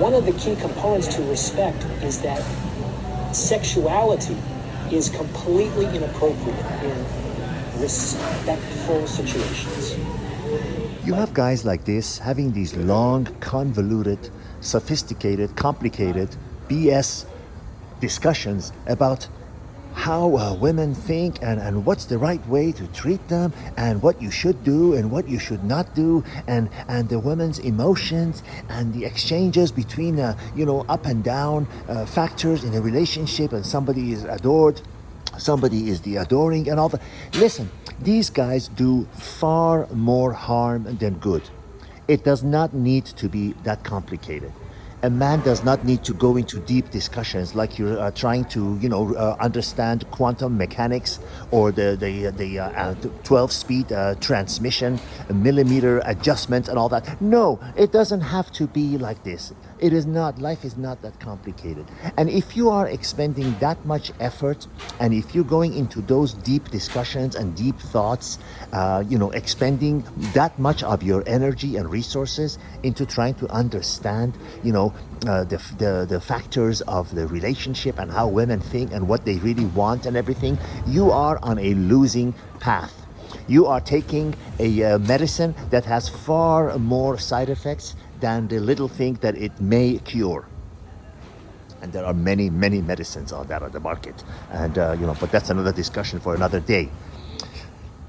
one of the key components to respect is that sexuality is completely inappropriate in respectful situations. You have guys like this having these long, convoluted, sophisticated, complicated BS discussions about how women think and what's the right way to treat them and what you should do and what you should not do and the women's emotions and the exchanges between up and down factors in a relationship, and somebody is adored, somebody is the adoring and all that. Listen, these guys do far more harm than good. It does not need to be that complicated. A man does not need to go into deep discussions like you're trying to, understand quantum mechanics or the 12-speed transmission, millimeter adjustments and all that. No, it doesn't have to be like this. It is not. Life is not that complicated. And if you are expending that much effort, and if you're going into those deep discussions and deep thoughts, expending that much of your energy and resources into trying to understand, the factors of the relationship and how women think and what they really want and everything, you are on a losing path. You are taking a medicine that has far more side effects than the little thing that it may cure. And there are many, many medicines on that on the market. And, but that's another discussion for another day.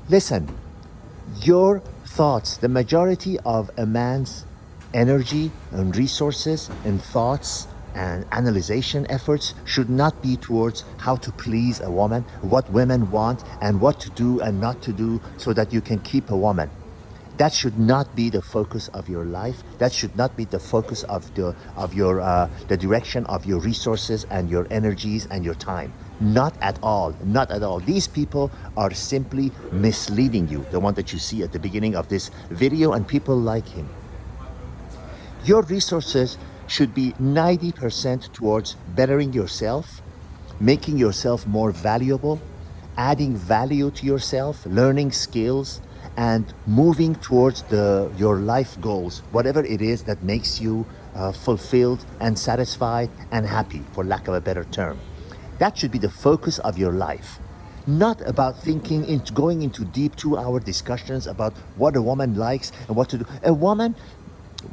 Listen, your thoughts, the majority of a man's energy and resources and thoughts and analyzation efforts should not be towards how to please a woman, what women want, and what to do and not to do so that you can keep a woman. That should not be the focus of your life. That should not be the focus of the direction of your resources and your energies and your time. Not at all. Not at all. These people are simply misleading you. The one that you see at the beginning of this video, and people like him. Your resources should be 90% towards bettering yourself, making yourself more valuable, adding value to yourself, learning skills, and moving towards your life goals, whatever it is that makes you fulfilled and satisfied and happy, for lack of a better term. That should be the focus of your life. Not about going into deep 2-hour discussions about what a woman likes and what to do. A woman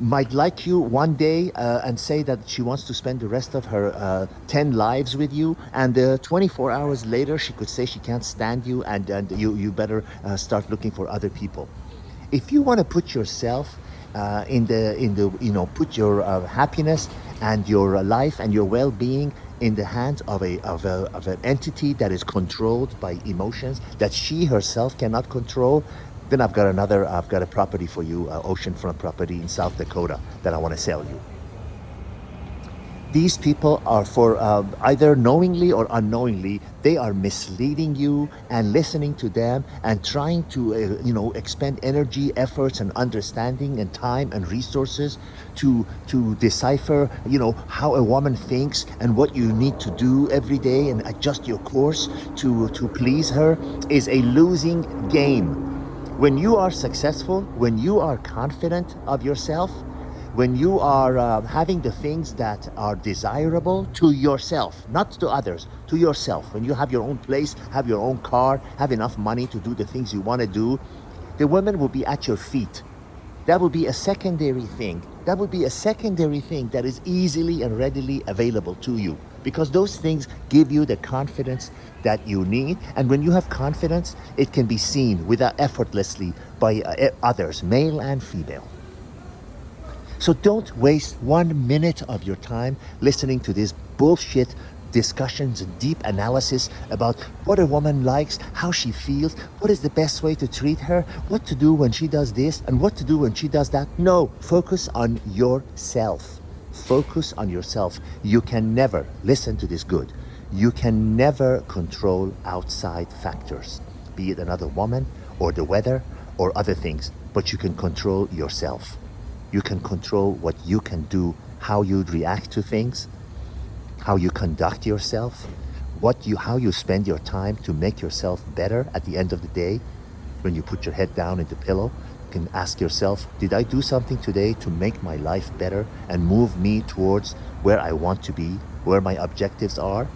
might like you one day and say that she wants to spend the rest of her 10 lives with you, and 24 hours later she could say she can't stand you and you better start looking for other people. If you want to put yourself put your happiness and your life and your well-being in the hands of an entity that is controlled by emotions that she herself cannot control, then I've got a property for you, oceanfront property in South Dakota that I want to sell you. These people are for either knowingly or unknowingly, they are misleading you and listening to them and trying to, expend energy, efforts, and understanding and time and resources to decipher, how a woman thinks and what you need to do every day and adjust your course to please her is a losing game. When you are successful, when you are confident of yourself, when you are having the things that are desirable to yourself, not to others, to yourself, when you have your own place, have your own car, have enough money to do the things you want to do, the women will be at your feet. That will be a secondary thing. That will be a secondary thing that is easily and readily available to you, because those things give you the confidence that you need. And when you have confidence, it can be seen effortlessly by others, male and female. So don't waste 1 minute of your time listening to this bullshit discussions and deep analysis about what a woman likes, how she feels, what is the best way to treat her, what to do when she does this and what to do when she does that. No, focus on yourself. Focus on yourself. You can never, listen to this good, you can never control outside factors, be it another woman or the weather or other things, but you can control yourself. You can control what you can do, how you react to things, how you conduct yourself, how you spend your time to make yourself better at the end of the day when you put your head down in the pillow. can ask yourself, did I do something today to make my life better and move me towards where I want to be, where my objectives are?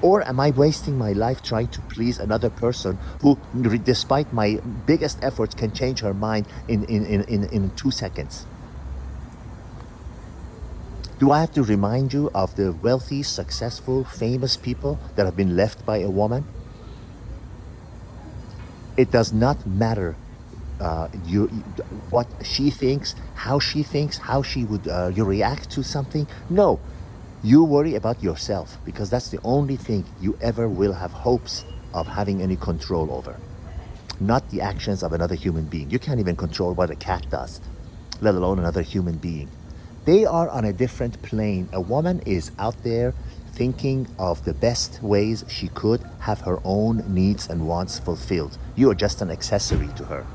Or am I wasting my life trying to please another person who, despite my biggest efforts, can change her mind in 2 seconds? Do I have to remind you of the wealthy, successful, famous people that have been left by a woman? It does not matter what she thinks, how she would you react to something. No, you worry about yourself, because that's the only thing you ever will have hopes of having any control over. Not the actions of another human being. You can't even control what a cat does, let alone another human being. They are on a different plane. A woman is out there thinking of the best ways she could have her own needs and wants fulfilled. You are just an accessory to her.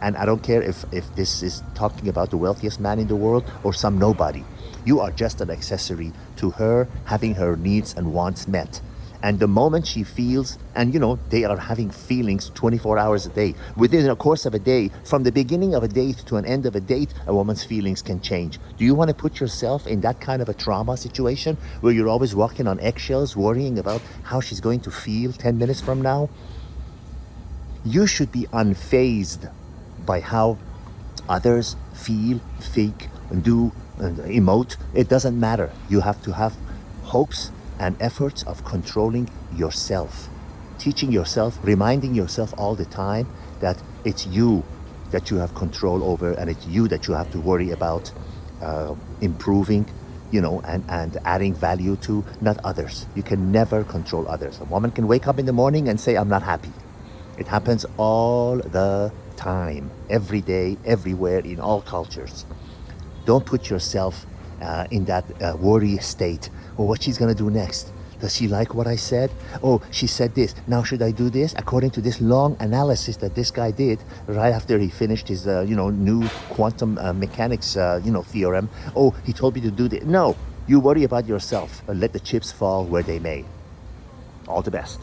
And I don't care if this is talking about the wealthiest man in the world or some nobody. You are just an accessory to her having her needs and wants met. And the moment she feels, and they are having feelings 24 hours a day. Within the course of a day, from the beginning of a date to an end of a date, a woman's feelings can change. Do you want to put yourself in that kind of a trauma situation where you're always walking on eggshells, worrying about how she's going to feel 10 minutes from now? You should be unfazed by how others feel, think, and do, and emote. It doesn't matter. You have to have hopes and efforts of controlling yourself, teaching yourself, reminding yourself all the time that it's you that you have control over, and it's you that you have to worry about improving, and adding value to, not others. You can never control others. A woman can wake up in the morning and say, I'm not happy. It happens all the time, every day, everywhere, in all cultures. Don't put yourself in that worry state. Or what she's gonna do next? Does she like what I said? Oh, she said this. Now should I do this? According to this long analysis that this guy did right after he finished his, new quantum mechanics, theorem. Oh, he told me to do this. No, you worry about yourself. Let the chips fall where they may. All the best.